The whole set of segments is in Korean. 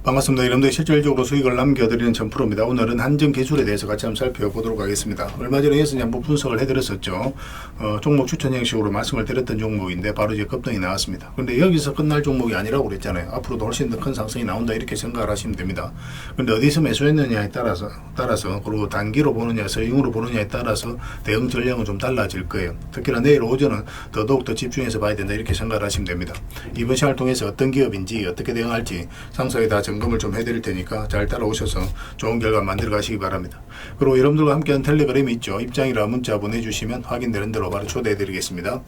반갑습니다. 여러분들 실질적으로 수익을 남겨드리는 전프로입니다. 오늘은 한정 기술에 대해서 같이 한번 살펴보도록 하겠습니다. 얼마 전에 이어서 한번 분석을 해드렸었죠. 종목 추천 형식으로 말씀을 드렸던 종목인데 바로 이제 급등이 나왔습니다. 근데 여기서 끝날 종목이 아니라고 그랬잖아요. 앞으로도 훨씬 더 큰 상승이 나온다 이렇게 생각을 하시면 됩니다. 근데 어디서 매수했느냐에 따라서 그리고 단기로 보느냐 서ing으로 보느냐에 따라서 대응 전략은 좀 달라질 거예요. 특히나 내일 오전은 더더욱 더 집중해서 봐야 된다 이렇게 생각을 하시면 됩니다. 이번 시간을 통해서 어떤 기업인지 어떻게 대응할지 상세히 다 점검을 좀 해드릴 테니까 잘 따라오셔서 좋은 결과 만들어 가시기 바랍니다. 그리고 여러분들과 함께한 텔레그램이 있죠. 입장이라 문자 보내주시면 확인되는 대로 바로 초대해 드리겠습니다.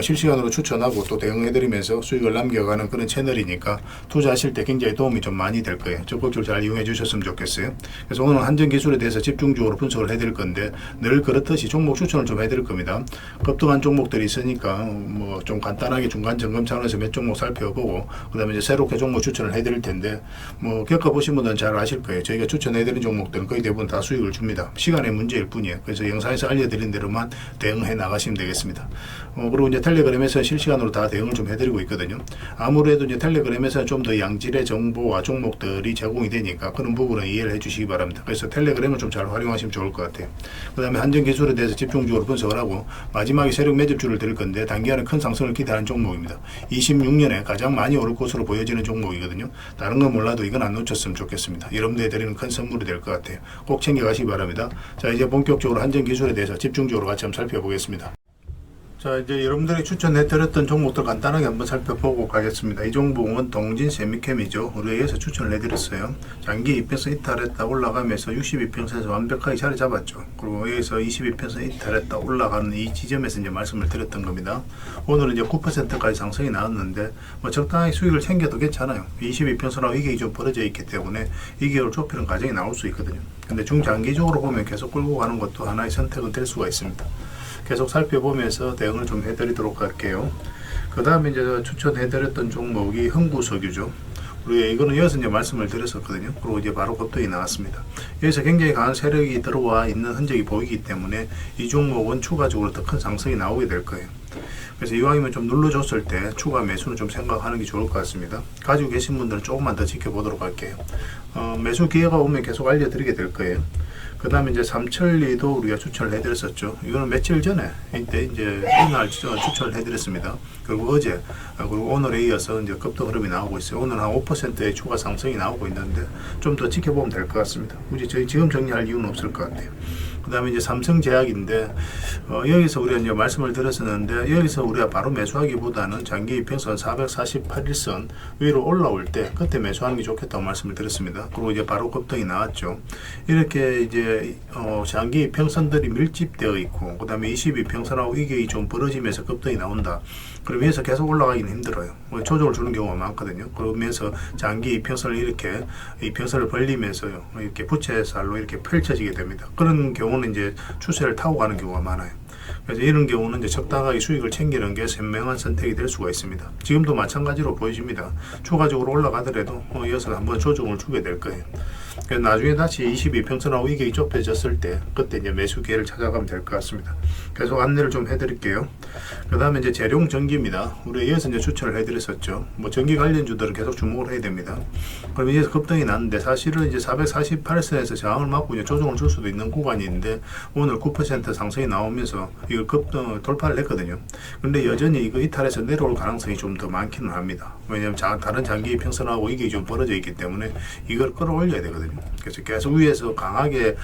실시간으로 추천하고 또 대응해드리면서 수익을 남겨가는 그런 채널이니까 투자하실 때 굉장히 도움이 좀 많이 될 거예요. 적극적으로 잘 이용해 주셨으면 좋겠어요. 그래서 오늘 한정 기술에 대해서 집중적으로 분석을 해드릴 건데 늘 그렇듯이 종목 추천을 좀 해드릴 겁니다. 급등한 종목들이 있으니까 뭐 좀 간단하게 중간 점검 차원에서 몇 종목 살펴보고 그 다음에 이제 새롭게 종목 추천을 해드릴 텐데 뭐 겪어보신 분들은 잘 아실 거예요. 저희가 추천해드린 종목들은 거의 대부분 다 수익을 줍니다. 시간의 문제일 뿐이에요. 그래서 영상에서 알려드린 대로만 대응해 나가시면 되겠습니다. 그리고 이제 텔레그램에서 실시간으로 다 대응을 좀 해드리고 있거든요. 아무래도 이제 텔레그램에서 좀 더 양질의 정보와 종목들이 제공이 되니까 그런 부분은 이해를 해주시기 바랍니다. 그래서 텔레그램을 좀 잘 활용하시면 좋을 것 같아요. 그 다음에 한정 기술에 대해서 집중적으로 분석을 하고 마지막에 세력 매집주를 드릴 건데 단기간에 큰 상승을 기대하는 종목입니다. 26년에 가장 많이 오를 것으로 보여지는 종목이거든요. 다른 건 몰라도 이건 안 놓쳤으면 좋겠습니다. 여러분들이 드리는 큰 선물이 될 것 같아요. 꼭 챙겨가시기 바랍니다. 자, 이제 본격적으로 한정 기술에 대해서 집중적으로 같이 한번 살펴보겠습니다. 자, 이제 여러분들이 추천해드렸던 종목들 간단하게 한번 살펴보고 가겠습니다. 이 종목은 동진 세미캠이죠. 우리에서 추천을 해드렸어요. 장기 이평선 이탈했다 올라가면서 62평선에서 완벽하게 자리 잡았죠. 그리고 여기서 22평선 이탈했다 올라가는 이 지점에서 이제 말씀을 드렸던 겁니다. 오늘은 이제 9%까지 상승이 나왔는데 뭐 적당히 수익을 챙겨도 괜찮아요. 22평선하고 이게 좀 벌어져 있기 때문에 이격을 좁히는 과정이 나올 수 있거든요. 근데 중장기적으로 보면 계속 끌고 가는 것도 하나의 선택은 될 수가 있습니다. 계속 살펴보면서 대응을 좀 해드리도록 할게요. 그 다음에 이제 추천해드렸던 종목이 흥구석유죠. 우리가 이거는 이어서 이제 말씀을 드렸었거든요. 그리고 이제 바로 급등이 나왔습니다. 여기서 굉장히 강한 세력이 들어와 있는 흔적이 보이기 때문에 이 종목은 추가적으로 더 큰 상승이 나오게 될 거예요. 그래서 이왕이면 좀 눌러줬을 때 추가 매수는 좀 생각하는 게 좋을 것 같습니다. 가지고 계신 분들은 조금만 더 지켜보도록 할게요. 매수 기회가 오면 계속 알려드리게 될 거예요. 그 다음에 이제 삼천리도 우리가 추천을 해드렸었죠. 이거는 며칠 전에 이때 이제 이날 추천을 해드렸습니다. 그리고 어제 그리고 오늘에 이어서 이제 급등 흐름이 나오고 있어요. 오늘 한 5%의 추가 상승이 나오고 있는데 좀 더 지켜보면 될 것 같습니다. 굳이 저희 지금 정리할 이유는 없을 것 같아요. 그 다음에 이제 삼성제약인데 여기서 우리가 이제 말씀을 드렸었는데 여기서 우리가 바로 매수하기보다는 장기 이평선 448일선 위로 올라올 때 그때 매수하는 게 좋겠다고 말씀을 드렸습니다. 그리고 이제 바로 급등이 나왔죠. 이렇게 이제 장기 이평선들이 밀집되어 있고 그 다음에 22평선하고 이게 좀 벌어지면서 급등이 나온다. 그럼 위에서 계속 올라가기는 힘들어요. 조정을 주는 경우가 많거든요. 그러면서 장기 이평선을 이렇게 이평선을 벌리면서요 이렇게 부채살로 이렇게 펼쳐지게 됩니다. 그런 경우는 이제 추세를 타고 가는 경우가 많아요. 그래서 이런 경우는 이제 적당하게 수익을 챙기는 게 현명한 선택이 될 수가 있습니다. 지금도 마찬가지로 보여집니다. 추가적으로 올라가더라도 이어서 한번 조정을 주게 될 거예요. 그래서 나중에 다시 22평선하고 이게 좁혀졌을 때 그때 이제 매수 기회를 찾아가면 될 것 같습니다. 계속 안내를 좀 해드릴게요. 그 다음에 이제 재룡전기입니다. 우리 이어서 이제 추천을 해드렸었죠. 뭐 전기 관련주들은 계속 주목을 해야 됩니다. 그럼 이제 급등이 났는데 사실은 이제 448선에서 저항을 맞고 이제 조정을 줄 수도 있는 구간이 있는데 오늘 9% 상승이 나오면서 이걸 급등 돌파를 했거든요. 근데 여전히 이거 이탈해서 내려올 가능성이 좀 더 많기는 합니다. 왜냐하면 다른 장기 평선하고 이게 좀 벌어져 있기 때문에 이걸 끌어올려야 되거든요. 그래서 계속 위에서 강하게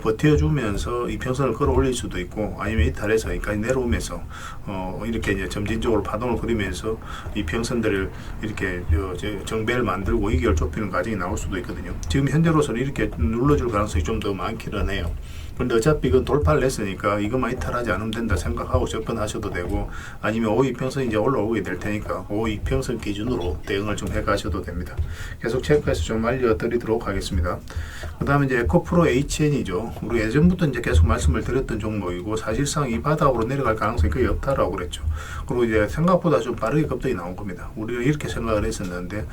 버텨주면서 이 평선을 끌어올릴 수도 있고 아니면 이탈해서 여기까지 내려오면서 이렇게 이제 점진적으로 파동을 그리면서 이 평선들을 이렇게 정배를 만들고 이격을 좁히는 과정이 나올 수도 있거든요. 지금 현재로서는 이렇게 눌러줄 가능성이 좀 더 많기는 해요. 근데 어차피 이건 돌파를 했으니까 이것만 이탈하지 않으면 된다 생각하고 접근하셔도 되고 아니면 5이평선 이제 올라오게 될 테니까 5이평선 기준으로 대응을 좀 해가셔도 됩니다. 계속 체크해서 좀 알려드리도록 하겠습니다. 그 다음에 이제 에코프로 HN이죠. 우리 예전부터 이제 계속 말씀을 드렸던 종목이고 사실상 이 바닥으로 내려갈 가능성이 거의 없다라고 그랬죠. 그리고 이제 생각보다 좀 빠르게 급등이 나온 겁니다. 우리가 이렇게 생각을 했었는데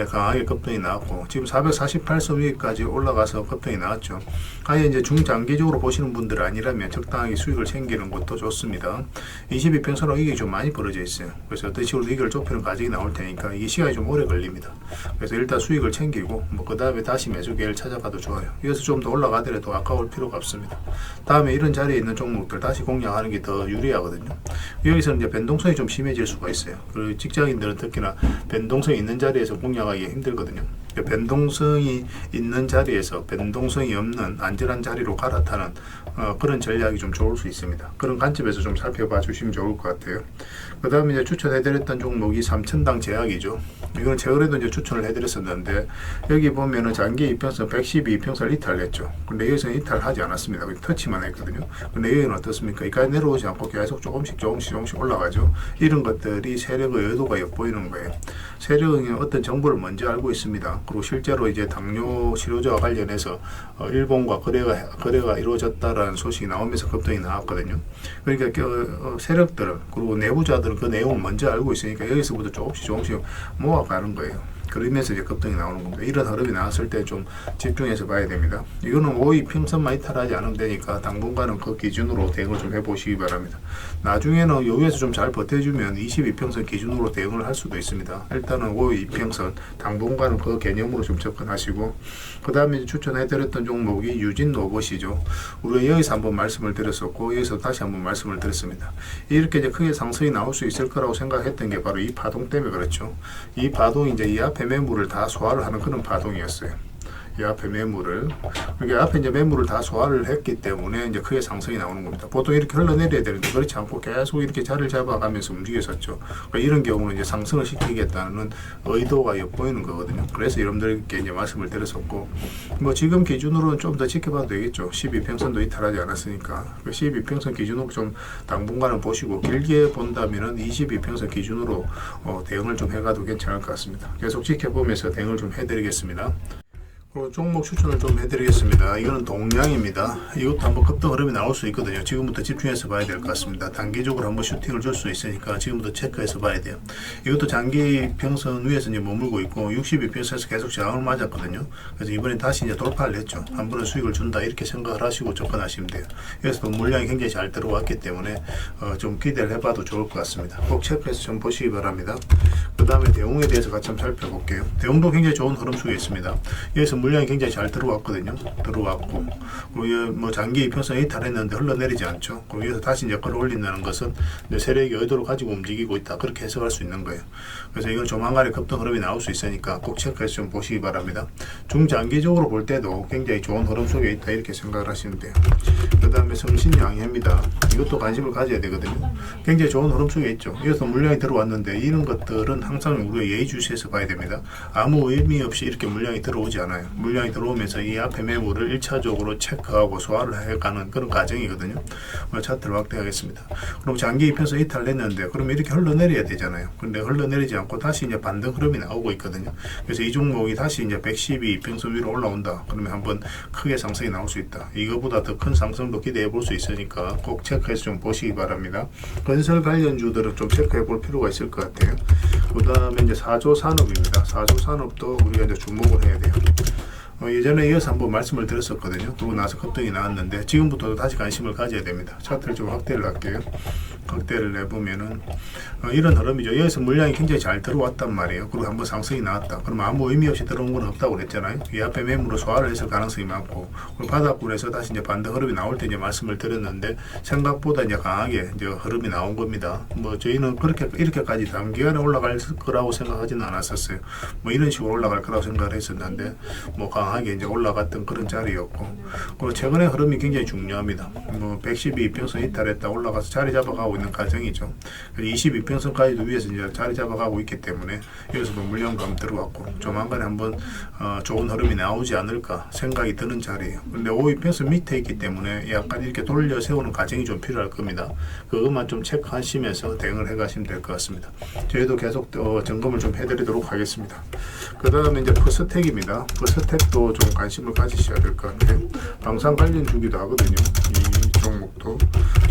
강하게 급등이 나왔고 지금 448선 위까지 올라가서 급등이 나왔죠. 아예 이제 중장기적으로 보시는 분들 아니라면 적당하게 수익을 챙기는 것도 좋습니다. 22평선으로 이게 좀 많이 벌어져 있어요. 그래서 어떤 식으로 이걸 좁히는 과정이 나올 테니까 이게 시간이 좀 오래 걸립니다. 그래서 일단 수익을 챙기고 그 다음에 다시 매수 기회를 찾아가도 좋아요. 여기서 좀 더 올라가더라도 아까울 필요가 없습니다. 다음에 이런 자리에 있는 종목들 다시 공략하는 게 더 유리하거든요. 여기서는 이제 변동성이 좀 심해질 수가 있어요. 그리고 직장인들은 특히나 변동성이 있는 자리에서 공략하기 힘들거든요. 변동성이 있는 자리에서 변동성이 없는 안전한 자리로 갈아타는 그런 전략이 좀 좋을 수 있습니다. 그런 관점에서 좀 살펴봐 주시면 좋을 것 같아요. 그 다음에 이제 추천해드렸던 종목이 3천당 제약이죠. 이건 최근에도 이제 추천을 해드렸었는데 여기 보면은 장기 이평선 112평선을 이탈했죠. 근데 여기서는 이탈하지 않았습니다. 터치만 했거든요. 근데 여기는 어떻습니까? 여기까지 내려오지 않고 계속 조금씩 올라가죠. 이런 것들이 세력의 의도가 엿보이는 거예요. 세력은 어떤 정보를 먼저 알고 있습니다. 그리고 실제로 이제 당뇨 치료제와 관련해서 일본과 거래가 이루어졌다라는 소식이 나오면서 급등이 나왔거든요. 그러니까 세력들은 그리고 내부자들은 그 내용을 먼저 알고 있으니까 여기서부터 조금씩 모아가는 거예요. 그러면서 이제 급등이 나오는 겁니다. 이런 흐름이 나왔을 때 좀 집중해서 봐야 됩니다. 이거는 5위 평선만 이탈하지 않으면 되니까 당분간은 그 기준으로 대응을 좀 해보시기 바랍니다. 나중에는 여기에서 좀 잘 버텨주면 22평선 기준으로 대응을 할 수도 있습니다. 일단은 5위 평선 당분간은 그 개념으로 좀 접근하시고, 그 다음에 추천해드렸던 종목이 유진 로봇이죠. 우리가 여기서 한번 말씀을 드렸었고 여기서 다시 한번 말씀을 드렸습니다. 이렇게 이제 크게 상승이 나올 수 있을 거라고 생각했던 게 바로 이 파동 때문에 그렇죠. 이 파동이 이제 이 앞에 매물을 다 소화를 하는 그런 파동이었어요. 이 앞에 매물을, 그러니까 앞에 이제 매물을 다 소화를 했기 때문에 이제 크게 상승이 나오는 겁니다. 보통 이렇게 흘러내려야 되는데 그렇지 않고 계속 이렇게 자리를 잡아가면서 움직였었죠. 그러니까 이런 경우는 이제 상승을 시키겠다는 의도가 엿보이는 거거든요. 그래서 여러분들께 이제 말씀을 드렸었고, 뭐 지금 기준으로는 좀 더 지켜봐도 되겠죠. 12평선도 이탈하지 않았으니까 12평선 기준으로 좀 당분간은 보시고, 길게 본다면은 22평선 기준으로 대응을 좀 해가도 괜찮을 것 같습니다. 계속 지켜보면서 대응을 좀 해드리겠습니다. 종목 추천을 좀 해드리겠습니다. 이거는 동량입니다. 이것도 한번 급등 흐름이 나올 수 있거든요. 지금부터 집중해서 봐야 될 것 같습니다. 단기적으로 한번 슈팅을 줄 수 있으니까 지금부터 체크해서 봐야 돼요. 이것도 장기 평선 위에서 이제 머물고 있고 62평선에서 계속 저항을 맞았거든요. 그래서 이번에 다시 이제 돌파를 했죠. 한 번은 수익을 준다 이렇게 생각을 하시고 접근하시면 돼요. 여기서도 물량이 굉장히 잘 들어왔기 때문에 좀 기대를 해봐도 좋을 것 같습니다. 꼭 체크해서 좀 보시기 바랍니다. 그 다음에 대웅에 대해서 같이 한번 살펴볼게요. 대웅도 굉장히 좋은 흐름 속에 있습니다. 여기서 물량이 굉장히 잘 들어왔거든요. 들어왔고, 그리고 뭐 장기 이평선 이탈했는데 흘러내리지 않죠. 그리고 여기서 다시 이제 끌어올린다는 것은 이제 세력이 의도를 가지고 움직이고 있다, 그렇게 해석할 수 있는 거예요. 그래서 이건 조만간에 급등 흐름이 나올 수 있으니까 꼭 체크해서 좀 보시기 바랍니다. 중장기적으로 볼 때도 굉장히 좋은 흐름 속에 있다, 이렇게 생각을 하시면 돼요. 그 다음에 성신양해입니다. 이것도 관심을 가져야 되거든요. 굉장히 좋은 흐름 속에 있죠. 여기서 물량이 들어왔는데 이런 것들은 항상 우리가 예의주시해서 봐야 됩니다. 아무 의미 없이 이렇게 물량이 들어오지 않아요. 물량이 들어오면서 이 앞에 매물을 1차적으로 체크하고 소화를 해가는 그런 과정이거든요. 차트를 확대하겠습니다. 그럼 장기 이평선 이탈했는데 그러면 이렇게 흘러내려야 되잖아요. 근데 흘러내리지 않고 다시 이제 반등 흐름이 나오고 있거든요. 그래서 이 종목이 다시 이제 112 이평선 위로 올라온다, 그러면 한번 크게 상승이 나올 수 있다. 이거보다 더 큰 상승도 기대해 볼 수 있으니까 꼭 체크해서 좀 보시기 바랍니다. 건설 관련주들은 좀 체크해 볼 필요가 있을 것 같아요. 그 다음에 이제 4조 산업입니다. 4조 산업도 우리가 이제 주목을 해야 돼요. 예전에 이어서 한번 말씀을 드렸었거든요. 그러고 나서 급등이 나왔는데 지금부터도 다시 관심을 가져야 됩니다. 차트를 좀 확대를 할게요. 확대를 해보면은 이런 흐름이죠. 여기서 물량이 굉장히 잘 들어왔단 말이에요. 그리고 한번 상승이 나왔다. 그러면 아무 의미 없이 들어온 건 없다고 그랬잖아요. 이 앞에 매물로 소화를 했을 가능성이 많고, 그리고 바닥권에서 다시 이제 반등 흐름이 나올 때 이제 말씀을 드렸는데 생각보다 이제 강하게 이제 흐름이 나온 겁니다. 뭐 저희는 이렇게까지 단기간에 올라갈 거라고 생각하지는 않았었어요. 뭐 이런 식으로 올라갈 거라고 생각을 했었는데 뭐 강하게 이제 올라갔던 그런 자리였고, 그리고 최근에 흐름이 굉장히 중요합니다. 뭐 112평선 이탈했다 올라가서 자리 잡아가고 있는 과정이죠. 22평선까지도 위에서 이제 자리 잡아가고 있기 때문에 여기서도 물량감 들어왔고 조만간에 한번 좋은 흐름이 나오지 않을까 생각이 드는 자리예요. 근데 5위평선 밑에 있기 때문에 약간 이렇게 돌려 세우는 과정이 좀 필요할 겁니다. 그것만 좀 체크하시면서 대응을 해가시면 될 것 같습니다. 저희도 계속 점검을 좀 해드리도록 하겠습니다. 그 다음에 이제 퍼스텍입니다. 퍼스텍도 또 좀 관심을 가지셔야 될 것 같아요. 방산 관련 주기도 하거든요. 이 종목도.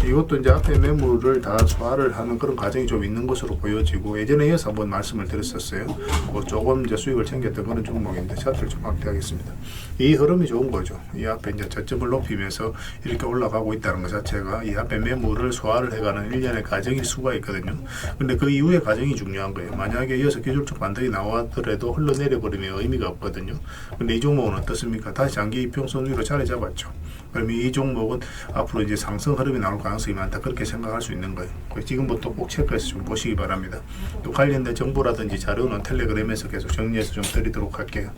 이것도 이제 앞에 매물을 다 소화를 하는 그런 과정이 좀 있는 것으로 보여지고, 예전에 이어서 한번 말씀을 드렸었어요. 뭐 조금 이제 수익을 챙겼던 그런 종목인데 차트를 좀 확대하겠습니다. 이 흐름이 좋은 거죠. 이 앞에 이제 저점을 높이면서 이렇게 올라가고 있다는 것 자체가 이 앞에 매물을 소화를 해가는 일련의 과정일 수가 있거든요. 근데 그 이후의 과정이 중요한 거예요. 만약에 이어서 기술적 반등이 나왔더라도 흘러내려 버리면 의미가 없거든요. 근데 이 종목은 어떻습니까? 다시 장기 이평선 위로 자리 잡았죠. 그러면 이 종목은 앞으로 이제 상승 흐름이 나올 가능성이 많다, 그렇게 생각할 수 있는 거예요. 지금부터 꼭 체크해서 좀 보시기 바랍니다. 또 관련된 정보라든지 자료는 텔레그램에서 계속 정리해서 좀 드리도록 할게요.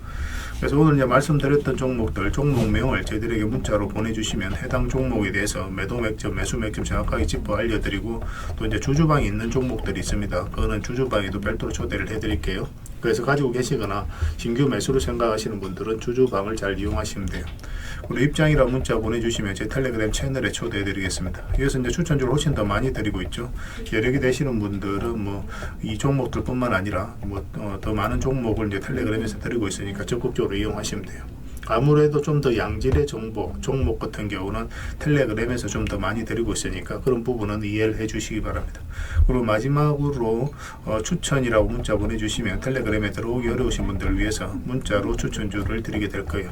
그래서 오늘 이제 말씀드렸던 종목들, 종목명을 저희들에게 문자로 보내주시면 해당 종목에 대해서 매도 맥점, 매수 맥점 정확하게 짚어 알려드리고, 또 이제 주주방이 있는 종목들이 있습니다. 그거는 주주방에도 별도로 초대를 해드릴게요. 그래서 가지고 계시거나 신규 매수를 생각하시는 분들은 주주방을 잘 이용하시면 돼요. 그리고 입장이라 문자 보내주시면 제 텔레그램 채널에 초대해드리겠습니다. 여기서 이제 추천주를 훨씬 더 많이 드리고 있죠. 여력이 되시는 분들은 뭐 이 종목들뿐만 아니라 뭐 더 많은 종목을 이제 텔레그램에서 드리고 있으니까 적극적으로 이용하시면 돼요. 아무래도 좀 더 양질의 정보, 종목 같은 경우는 텔레그램에서 좀 더 많이 드리고 있으니까 그런 부분은 이해를 해 주시기 바랍니다. 그리고 마지막으로 추천이라고 문자 보내주시면 텔레그램에 들어오기 어려우신 분들을 위해서 문자로 추천주를 드리게 될 거예요.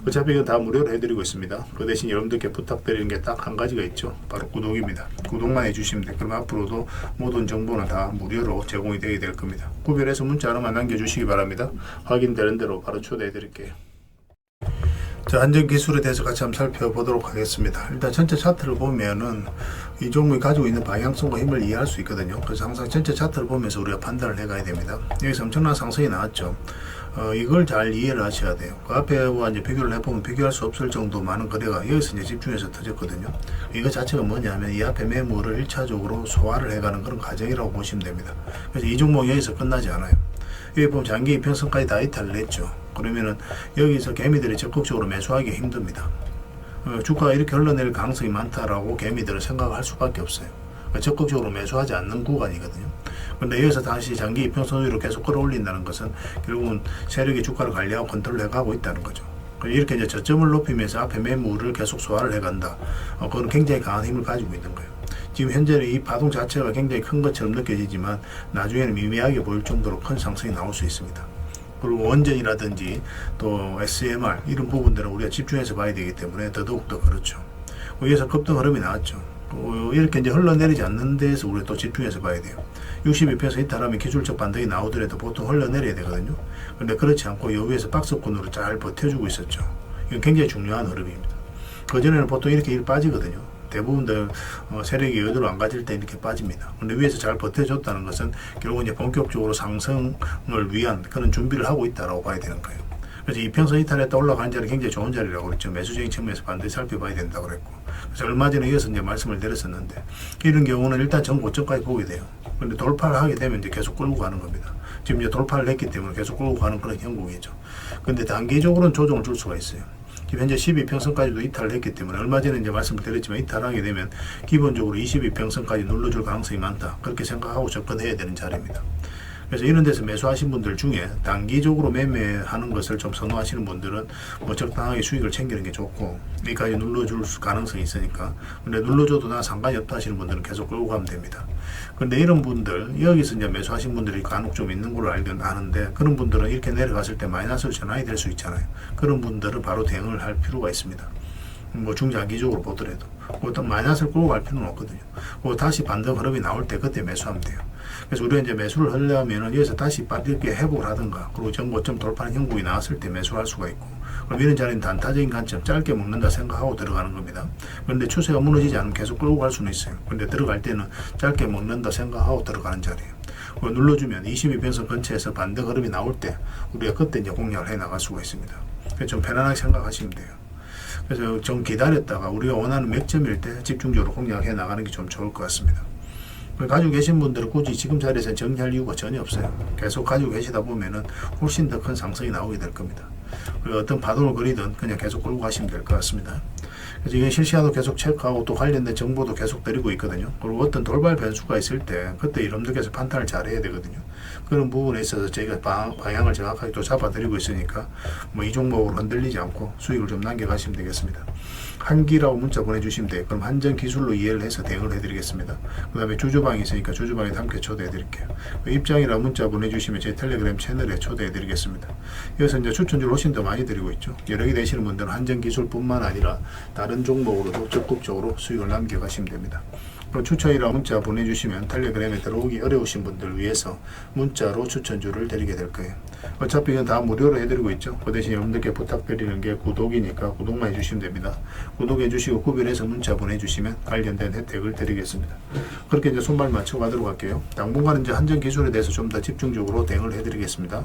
어차피 이건 다 무료로 해드리고 있습니다. 그 대신 여러분들께 부탁드리는 게 딱 한 가지가 있죠. 바로 구독입니다. 구독만 해주시면 돼요. 그럼 앞으로도 모든 정보는 다 무료로 제공이 되게 될 겁니다. 구별해서 문자 하나만 남겨주시기 바랍니다. 확인되는 대로 바로 초대해 드릴게요. 자, 안전 기술에 대해서 같이 한번 살펴보도록 하겠습니다. 일단 전체 차트를 보면은 이 종목이 가지고 있는 방향성과 힘을 이해할 수 있거든요. 그래서 항상 전체 차트를 보면서 우리가 판단을 해가야 됩니다. 여기서 엄청난 상승이 나왔죠. 이걸 잘 이해를 하셔야 돼요. 그 앞에와 이제 비교를 해보면 비교할 수 없을 정도 많은 거래가 여기서 이제 집중해서 터졌거든요. 이거 자체가 뭐냐면 이 앞에 매물을 1차적으로 소화를 해가는 그런 과정이라고 보시면 됩니다. 그래서 이 종목이 여기서 끝나지 않아요. 여기 보면 장기 이평선까지 다 이탈을 했죠. 그러면은 여기서 개미들이 적극적으로 매수하기 힘듭니다. 주가가 이렇게 흘러내릴 가능성이 많다라고 개미들은 생각할 수밖에 없어요. 적극적으로 매수하지 않는 구간이거든요. 그런데 여기서 다시 장기 이평선 위로 계속 끌어올린다는 것은 결국은 세력이 주가를 관리하고 컨트롤 해가고 있다는 거죠. 이렇게 이제 저점을 높이면서 앞에 매물을 계속 소화를 해간다. 그건 굉장히 강한 힘을 가지고 있는 거예요. 지금 현재는 이 파동 자체가 굉장히 큰 것처럼 느껴지지만 나중에는 미미하게 보일 정도로 큰 상승이 나올 수 있습니다. 그리고 원전이라든지 또 SMR 이런 부분들은 우리가 집중해서 봐야 되기 때문에 더더욱 그렇죠. 여기서 급등 흐름이 나왔죠. 이렇게 이제 흘러내리지 않는 데에서 우리가 또 집중해서 봐야 돼요. 62편에서 이탈하면 기술적 반등이 나오더라도 보통 흘러내려야 되거든요. 그런데 그렇지 않고 여기에서 박스권으로 잘 버텨주고 있었죠. 이건 굉장히 중요한 흐름입니다. 그전에는 보통 이렇게 빠지거든요. 대부분들 세력이 의도로 안 가질 때 이렇게 빠집니다. 근데 위에서 잘 버텨줬다는 것은 결국 이제 본격적으로 상승을 위한 그런 준비를 하고 있다라고 봐야 되는 거예요. 그래서 이평선 이탈했다 올라가는 자리는 굉장히 좋은 자리라고 그랬죠. 매수적인 측면에서 반드시 살펴봐야 된다고 그랬고. 그래서 얼마 전에 이어서 이제 말씀을 드렸었는데, 이런 경우는 일단 전 고점까지 보게 돼요. 근데 돌파를 하게 되면 이제 계속 끌고 가는 겁니다. 지금 이제 돌파를 했기 때문에 계속 끌고 가는 그런 형국이죠. 근데 단기적으로는 조정을 줄 수가 있어요. 현재 12평선까지도 이탈을 했기 때문에 얼마 전에 이제 말씀을 드렸지만 이탈하게 되면 기본적으로 22평선까지 눌러줄 가능성이 많다. 그렇게 생각하고 접근해야 되는 자리입니다. 그래서 이런 데서 매수하신 분들 중에 단기적으로 매매하는 것을 좀 선호하시는 분들은 뭐 적당하게 수익을 챙기는 게 좋고, 여기까지 눌러줄 가능성이 있으니까. 근데 눌러줘도 나 상관이 없다 하시는 분들은 계속 끌고 가면 됩니다. 근데 이런 분들, 여기서 이제 매수하신 분들이 간혹 좀 있는 걸로 아는데, 그런 분들은 이렇게 내려갔을 때 마이너스로 전환이 될 수 있잖아요. 그런 분들은 바로 대응을 할 필요가 있습니다. 뭐 중장기적으로 보더라도 어떤 마이너스를 끌고 갈 필요는 없거든요. 그리고 다시 반등 흐름이 나올 때 그때 매수하면 돼요. 그래서 우리가 이제 매수를 하려면 여기서 다시 빠르게 회복을 하든가, 그리고 전고점 돌파하는 형국이 나왔을 때 매수할 수가 있고, 그럼 이런 자리는 단타적인 관점, 짧게 먹는다 생각하고 들어가는 겁니다. 그런데 추세가 무너지지 않으면 계속 끌고 갈 수는 있어요. 그런데 들어갈 때는 짧게 먹는다 생각하고 들어가는 자리예요. 눌러주면 22변선 근처에서 반등 흐름이 나올 때 우리가 그때 이제 공략을 해 나갈 수가 있습니다. 그래서 좀 편안하게 생각하시면 돼요. 그래서 좀 기다렸다가 우리가 원하는 맥점일 때 집중적으로 공략해 나가는 게 좀 좋을 것 같습니다. 가지고 계신 분들은 굳이 지금 자리에서 정리할 이유가 전혀 없어요. 계속 가지고 계시다 보면은 훨씬 더 큰 상승이 나오게 될 겁니다. 그리고 어떤 파동을 그리든 그냥 계속 끌고 가시면 될 것 같습니다. 그래서 이건 실시간으로 계속 체크하고 또 관련된 정보도 계속 드리고 있거든요. 그리고 어떤 돌발 변수가 있을 때 그때 여러분들께서 판단을 잘 해야 되거든요. 그런 부분에 있어서 저희가 방향을 정확하게 또 잡아드리고 있으니까 뭐 이 종목으로 흔들리지 않고 수익을 좀 남겨가시면 되겠습니다. 한기라고 문자 보내주시면 돼요. 그럼 한전 기술로 이해를 해서 대응을 해드리겠습니다. 그 다음에 주주방이 있으니까 주주방에 함께 초대해드릴게요. 입장이라고 문자 보내주시면 제 텔레그램 채널에 초대해드리겠습니다. 여기서 이제 추천주를 훨씬 더 많이 드리고 있죠. 여러 개 되시는 분들은 한전 기술뿐만 아니라 다른 종목으로도 적극적으로 수익을 남겨가시면 됩니다. 추천이라고 문자 보내주시면 텔레그램에 들어오기 어려우신 분들을 위해서 문자로 추천주를 드리게 될 거예요. 어차피 이건 다 무료로 해드리고 있죠. 그 대신 여러분들께 부탁드리는 게 구독이니까 구독만 해주시면 됩니다. 구독해 주시고 구별해서 문자 보내주시면 관련된 혜택을 드리겠습니다. 그렇게 이제 손발 맞춰 가도록 할게요. 당분간은 이제 한전 기술에 대해서 좀 더 집중적으로 대응을 해드리겠습니다.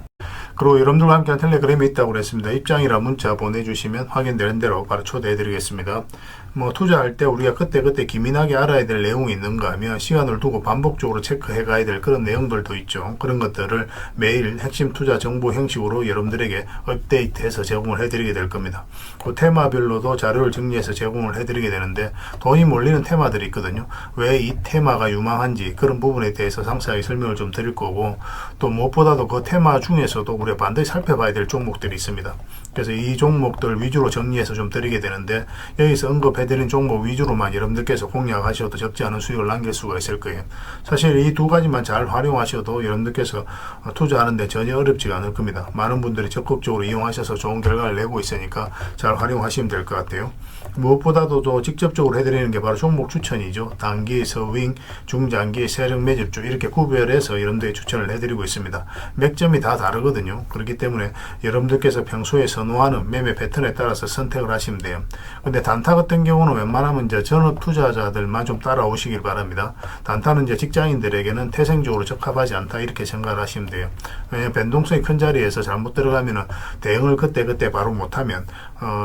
그리고 여러분들과 함께한 텔레그램이 있다고 그랬습니다. 입장이라 문자 보내주시면 확인되는 대로 바로 초대해드리겠습니다. 뭐 투자할 때 우리가 그때 기민하게 알아야 될 내용이 있는가 하면 시간을 두고 반복적으로 체크해 가야 될 그런 내용들도 있죠. 그런 것들을 매일 핵심 투자 정보 형식으로 여러분들에게 업데이트해서 제공을 해드리게 될 겁니다. 그 테마별로도 자료를 정리해서 제공을 해드리게 되는데 돈이 몰리는 테마들이 있거든요. 왜 이 테마가 유망한지 그런 부분에 대해서 상세하게 설명을 좀 드릴 거고, 또 무엇보다도 그 테마 중에서도 우리가 반드시 살펴봐야 될 종목들이 있습니다. 그래서 이 종목들 위주로 정리해서 좀 드리게 되는데, 여기서 언급해드린 종목 위주로만 여러분들께서 공략하셔도 적지 않은 수익을 남길 수가 있을 거예요. 사실 이 두 가지만 잘 활용하셔도 여러분들께서 투자하는데 전혀 어렵지가 않을 겁니다. 많은 분들이 적극적으로 이용하셔서 좋은 결과를 내고 있으니까 잘 활용하시면 될 것 같아요. 무엇보다도 또 직접적으로 해드리는 게 바로 종목 추천이죠. 단기, 서윙, 중장기, 세력 매집주 이렇게 구별해서 여러분들이 추천을 해드리고 있습니다. 맥점이 다 다르거든요. 그렇기 때문에 여러분들께서 평소에 선호하는 매매 패턴에 따라서 선택을 하시면 돼요. 근데 단타 같은 경우는 웬만하면 이제 전업 투자자들만 좀 따라오시길 바랍니다. 단타는 이제 직장인들에게는 태생적으로 적합하지 않다 이렇게 생각을 하시면 돼요. 왜냐하면 변동성이 큰 자리에서 잘못 들어가면은 대응을 그때 바로 못하면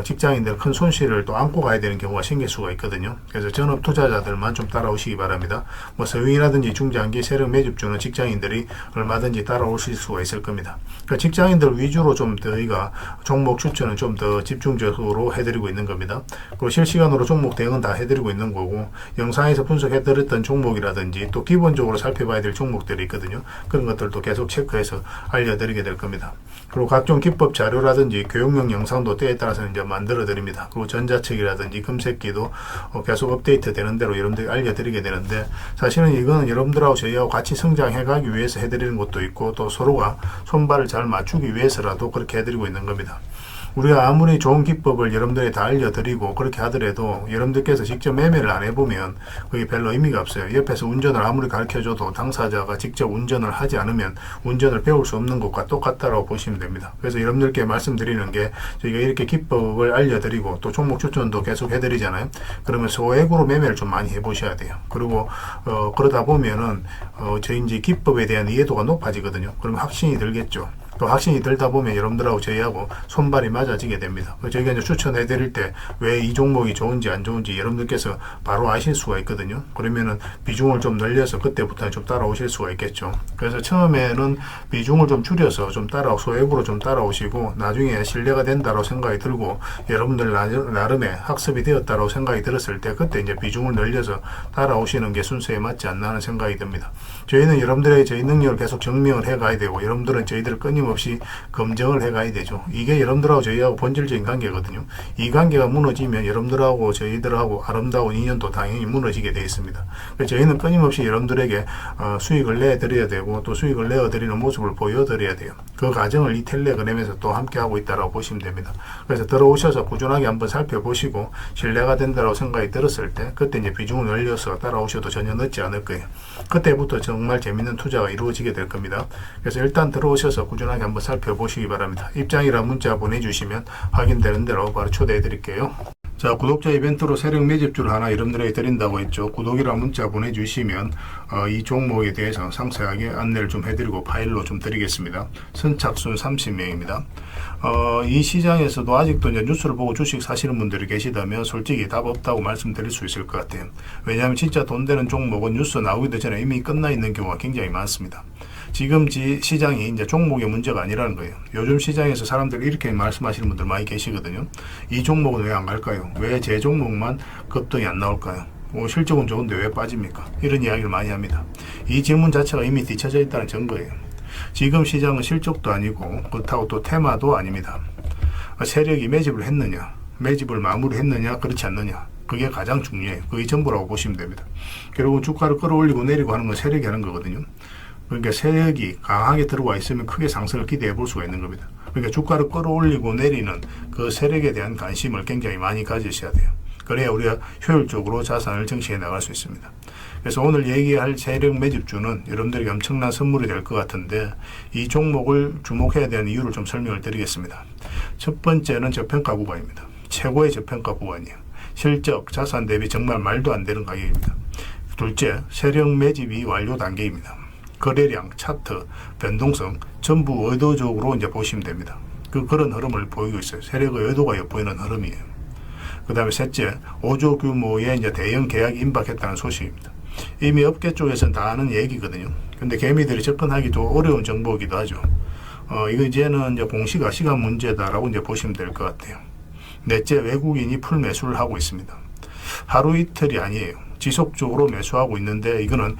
직장인들 큰 손실을 또 안고 가야 되는 경우가 생길 수가 있거든요. 그래서 전업 투자자들만 좀 따라오시기 바랍니다. 뭐 서윙이라든지 중장기 세력 매집주는 직장인들이 얼마든지 따라오실 수가 있을 겁니다. 그러니까 직장인들 위주로 좀 저희가 종목 추천은 좀 더 집중적으로 해드리고 있는 겁니다. 그리고 실시간으로 종목 대응은 다 해드리고 있는 거고, 영상에서 분석해드렸던 종목이라든지 또 기본적으로 살펴봐야 될 종목들이 있거든요. 그런 것들도 계속 체크해서 알려드리게 될 겁니다. 그리고 각종 기법 자료라든지 교육용 영상도 때에 따라서는 이제 만들어 드립니다. 그리고 전자책이라든지 금색기도 계속 업데이트 되는 대로 여러분들이 알려드리게 되는데, 사실은 이거는 여러분들하고 저희하고 같이 성장해 가기 위해서 해드리는 것도 있고, 또 서로가 손발을 잘 맞추기 위해서라도 그렇게 해드리고 있는 겁니다. 우리가 아무리 좋은 기법을 여러분들이 다 알려드리고 그렇게 하더라도 여러분들께서 직접 매매를 안 해보면 그게 별로 의미가 없어요. 옆에서 운전을 아무리 가르쳐줘도 당사자가 직접 운전을 하지 않으면 운전을 배울 수 없는 것과 똑같다라고 보시면 됩니다. 그래서 여러분들께 말씀드리는 게, 저희가 이렇게 기법을 알려드리고 또 종목 추천도 계속 해드리잖아요. 그러면 소액으로 매매를 좀 많이 해보셔야 돼요. 그리고 그러다 보면은 저희 이제 기법에 대한 이해도가 높아지거든요. 그러면 확신이 들겠죠. 또 확신이 들다 보면 여러분들하고 저희하고 손발이 맞아지게 됩니다. 저희가 이제 추천해 드릴 때 왜 이 종목이 좋은지 안 좋은지 여러분들께서 바로 아실 수가 있거든요. 그러면은 비중을 좀 늘려서 그때부터 좀 따라오실 수가 있겠죠. 그래서 처음에는 비중을 좀 줄여서 좀 소액으로 좀 따라오시고, 나중에 신뢰가 된다고 생각이 들고 여러분들 나름의 학습이 되었다고 생각이 들었을 때 그때 이제 비중을 늘려서 따라오시는 게 순서에 맞지 않나 하는 생각이 듭니다. 저희는 여러분들의 저희 능력을 계속 증명을 해 가야 되고, 여러분들은 저희들을 끊임없이 검증을 해 가야 되죠. 이게 여러분들하고 저희하고 본질적인 관계거든요. 이 관계가 무너지면 여러분들하고 저희들하고 아름다운 인연도 당연히 무너지게 되어 있습니다. 그래서 저희는 끊임없이 여러분들에게 수익을 내드려야 되고, 또 수익을 내어드리는 모습을 보여드려야 돼요. 그 과정을 이 텔레그램에서 또 함께 하고 있다고 보시면 됩니다. 그래서 들어오셔서 꾸준하게 한번 살펴보시고 신뢰가 된다고 생각이 들었을 때 그때 이제 비중을 늘려서 따라오셔도 전혀 늦지 않을 거예요. 그때부터 정말 재밌는 투자가 이루어지게 될 겁니다. 그래서 일단 들어오셔서 꾸준하게 한번 살펴보시기 바랍니다. 입장이라 문자 보내주시면 확인되는 대로 바로 초대해 드릴게요. 자, 구독자 이벤트로 세력 매집주를 하나 여러분들에게 드린다고 했죠. 구독이라 문자 보내주시면 이 종목에 대해서 상세하게 안내를 좀 해드리고 파일로 좀 드리겠습니다. 선착순 30명입니다. 이 시장에서도 아직도 이제 뉴스를 보고 주식 사시는 분들이 계시다면 솔직히 답 없다고 말씀드릴 수 있을 것 같아요. 왜냐하면 진짜 돈 되는 종목은 뉴스 나오기도 전에 이미 끝나 있는 경우가 굉장히 많습니다. 지금 시장이 이제 종목의 문제가 아니라는 거예요. 요즘 시장에서 사람들이 이렇게 말씀하시는 분들 많이 계시거든요. 이 종목은 왜 안 갈까요? 왜 제 종목만 급등이 안 나올까요? 실적은 좋은데 왜 빠집니까? 이런 이야기를 많이 합니다. 이 질문 자체가 이미 뒤쳐져 있다는 증거예요. 지금 시장은 실적도 아니고 그렇다고 또 테마도 아닙니다. 세력이 매집을 했느냐, 매집을 마무리했느냐, 그렇지 않느냐, 그게 가장 중요해요. 그게 전부라고 보시면 됩니다. 결국은 주가를 끌어올리고 내리고 하는 건 세력이 하는 거거든요. 그러니까 세력이 강하게 들어와 있으면 크게 상승을 기대해 볼 수가 있는 겁니다. 그러니까 주가를 끌어올리고 내리는 그 세력에 대한 관심을 굉장히 많이 가지셔야 돼요. 그래야 우리가 효율적으로 자산을 정치해 나갈 수 있습니다. 그래서 오늘 얘기할 세력 매집주는 여러분들에게 엄청난 선물이 될 것 같은데, 이 종목을 주목해야 되는 이유를 좀 설명을 드리겠습니다. 첫 번째는 저평가 구간입니다. 최고의 저평가 구간이에요. 실적, 자산 대비 정말 말도 안 되는 가격입니다. 둘째, 세력 매집이 완료 단계입니다. 거래량, 차트, 변동성 전부 의도적으로 이제 보시면 됩니다. 그런 흐름을 보이고 있어요. 세력의 의도가 엿보이는 흐름이에요. 그 다음에 셋째, 5조 규모의 이제 대형 계약이 임박했다는 소식입니다. 이미 업계 쪽에서는 다 아는 얘기거든요. 근데 개미들이 접근하기도 어려운 정보이기도 하죠. 이거 이제는 이제 공시가 시간 문제다라고 이제 보시면 될 것 같아요. 넷째, 외국인이 풀 매수를 하고 있습니다. 하루 이틀이 아니에요. 지속적으로 매수하고 있는데, 이거는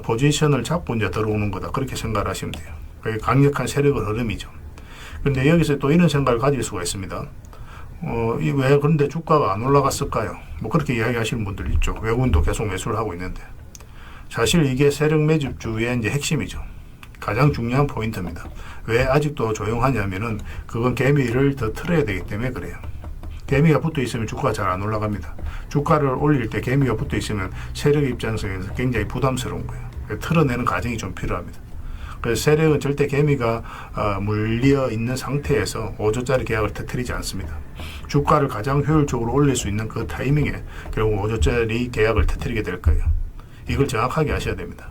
포지션을 잡고 이제 들어오는 거다, 그렇게 생각을 하시면 돼요. 그게 강력한 세력의 흐름이죠. 근데 여기서 또 이런 생각을 가질 수가 있습니다. 왜 그런데 주가가 안 올라갔을까요? 뭐 그렇게 이야기하시는 분들 있죠. 외국인도 계속 매수를 하고 있는데. 사실 이게 세력 매집주의 이제 핵심이죠. 가장 중요한 포인트입니다. 왜 아직도 조용하냐면은, 그건 개미를 더 틀어야 되기 때문에 그래요. 개미가 붙어 있으면 주가가 잘 안 올라갑니다. 주가를 올릴 때 개미가 붙어 있으면 세력 입장에서 굉장히 부담스러운 거예요. 틀어내는 과정이 좀 필요합니다. 그래서 세력은 절대 개미가 물려 있는 상태에서 5조짜리 계약을 터뜨리지 않습니다. 주가를 가장 효율적으로 올릴 수 있는 그 타이밍에 결국 5조짜리 계약을 터뜨리게 될 거예요. 이걸 정확하게 아셔야 됩니다.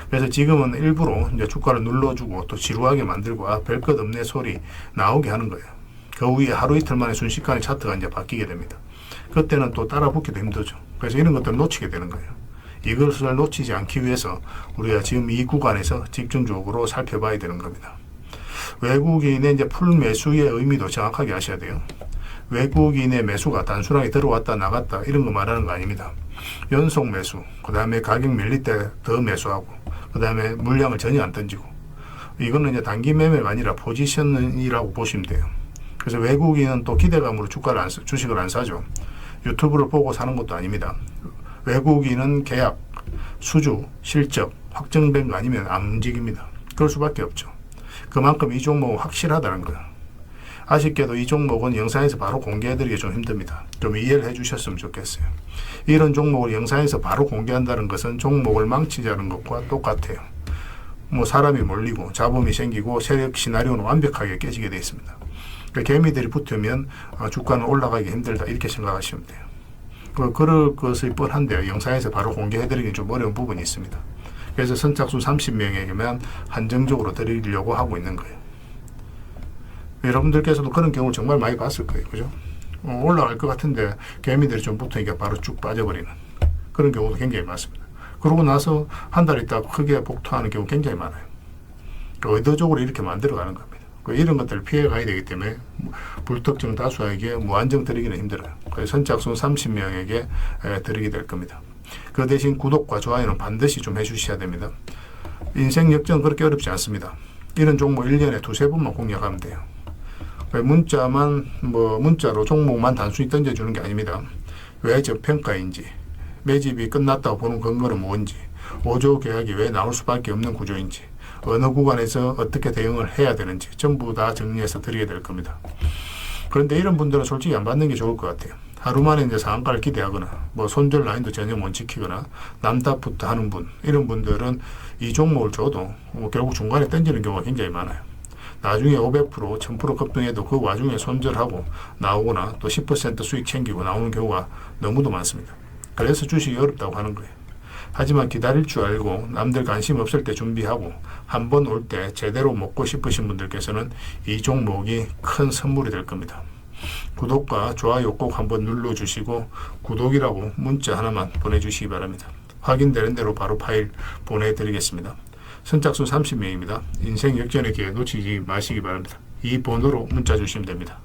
그래서 지금은 일부러 이제 주가를 눌러주고 또 지루하게 만들고 별 것 없네 소리 나오게 하는 거예요. 그 후에 하루 이틀 만에 순식간에 차트가 이제 바뀌게 됩니다. 그때는 또 따라 붙기도 힘들죠. 그래서 이런 것들을 놓치게 되는 거예요. 이것을 놓치지 않기 위해서 우리가 지금 이 구간에서 집중적으로 살펴봐야 되는 겁니다. 외국인의 이제 풀 매수의 의미도 정확하게 아셔야 돼요. 외국인의 매수가 단순하게 들어왔다 나갔다 이런 거 말하는 거 아닙니다. 연속 매수, 그 다음에 가격 밀릴 때 더 매수하고, 그 다음에 물량을 전혀 안 던지고, 이거는 이제 단기 매매가 아니라 포지션이라고 보시면 돼요. 그래서 외국인은 또 기대감으로 주식을 안 사죠. 유튜브를 보고 사는 것도 아닙니다. 외국인은 계약, 수주, 실적 확정된 거 아니면 안 움직입니다. 그럴 수밖에 없죠. 그만큼 이 종목은 확실하다는 거예요. 아쉽게도 이 종목은 영상에서 바로 공개해드리기 좀 힘듭니다. 좀 이해를 해주셨으면 좋겠어요. 이런 종목을 영상에서 바로 공개한다는 것은 종목을 망치자는 것과 똑같아요. 뭐 사람이 몰리고 잡음이 생기고 세력 시나리오는 완벽하게 깨지게 되어 있습니다. 그러니까 개미들이 붙으면 주가는 올라가기 힘들다, 이렇게 생각하시면 돼요. 그럴 것이 뻔한데요. 영상에서 바로 공개해드리기 좀 어려운 부분이 있습니다. 그래서 선착순 30명에게만 한정적으로 드리려고 하고 있는 거예요. 여러분들께서도 그런 경우를 정말 많이 봤을 거예요. 그죠? 올라갈 것 같은데 개미들이 좀 붙으니까 바로 쭉 빠져버리는 그런 경우도 굉장히 많습니다. 그러고 나서 한 달 있다가 크게 복토하는 경우 굉장히 많아요. 의도적으로 이렇게 만들어가는 겁니다. 이런 것들을 피해 가야 되기 때문에 불특정 다수에게 무한정 드리기는 힘들어요. 그래서 선착순 30명에게 드리게 될 겁니다. 그 대신 구독과 좋아요는 반드시 좀 해주셔야 됩니다. 인생 역전 그렇게 어렵지 않습니다. 이런 종목 1년에 두세 번만 공략하면 돼요. 문자로 종목만 단순히 던져주는 게 아닙니다. 왜 저평가인지, 매집이 끝났다고 보는 근거는 뭔지, 5조 계약이 왜 나올 수밖에 없는 구조인지, 어느 구간에서 어떻게 대응을 해야 되는지 전부 다 정리해서 드리게 될 겁니다. 그런데 이런 분들은 솔직히 안 받는 게 좋을 것 같아요. 하루 만에 이제 상한가를 기대하거나 손절 라인도 전혀 못 지키거나 남답부터 하는 분, 이런 분들은 이 종목을 줘도 결국 중간에 던지는 경우가 굉장히 많아요. 나중에 500%, 1000% 급등해도 그 와중에 손절하고 나오거나 또 10% 수익 챙기고 나오는 경우가 너무도 많습니다. 그래서 주식이 어렵다고 하는 거예요. 하지만 기다릴 줄 알고 남들 관심 없을 때 준비하고 한 번 올 때 제대로 먹고 싶으신 분들께서는 이 종목이 큰 선물이 될 겁니다. 구독과 좋아요 꼭 한번 눌러주시고 구독이라고 문자 하나만 보내주시기 바랍니다. 확인되는 대로 바로 파일 보내드리겠습니다. 선착순 30명입니다. 인생 역전의 기회 놓치지 마시기 바랍니다. 이 번호로 문자 주시면 됩니다.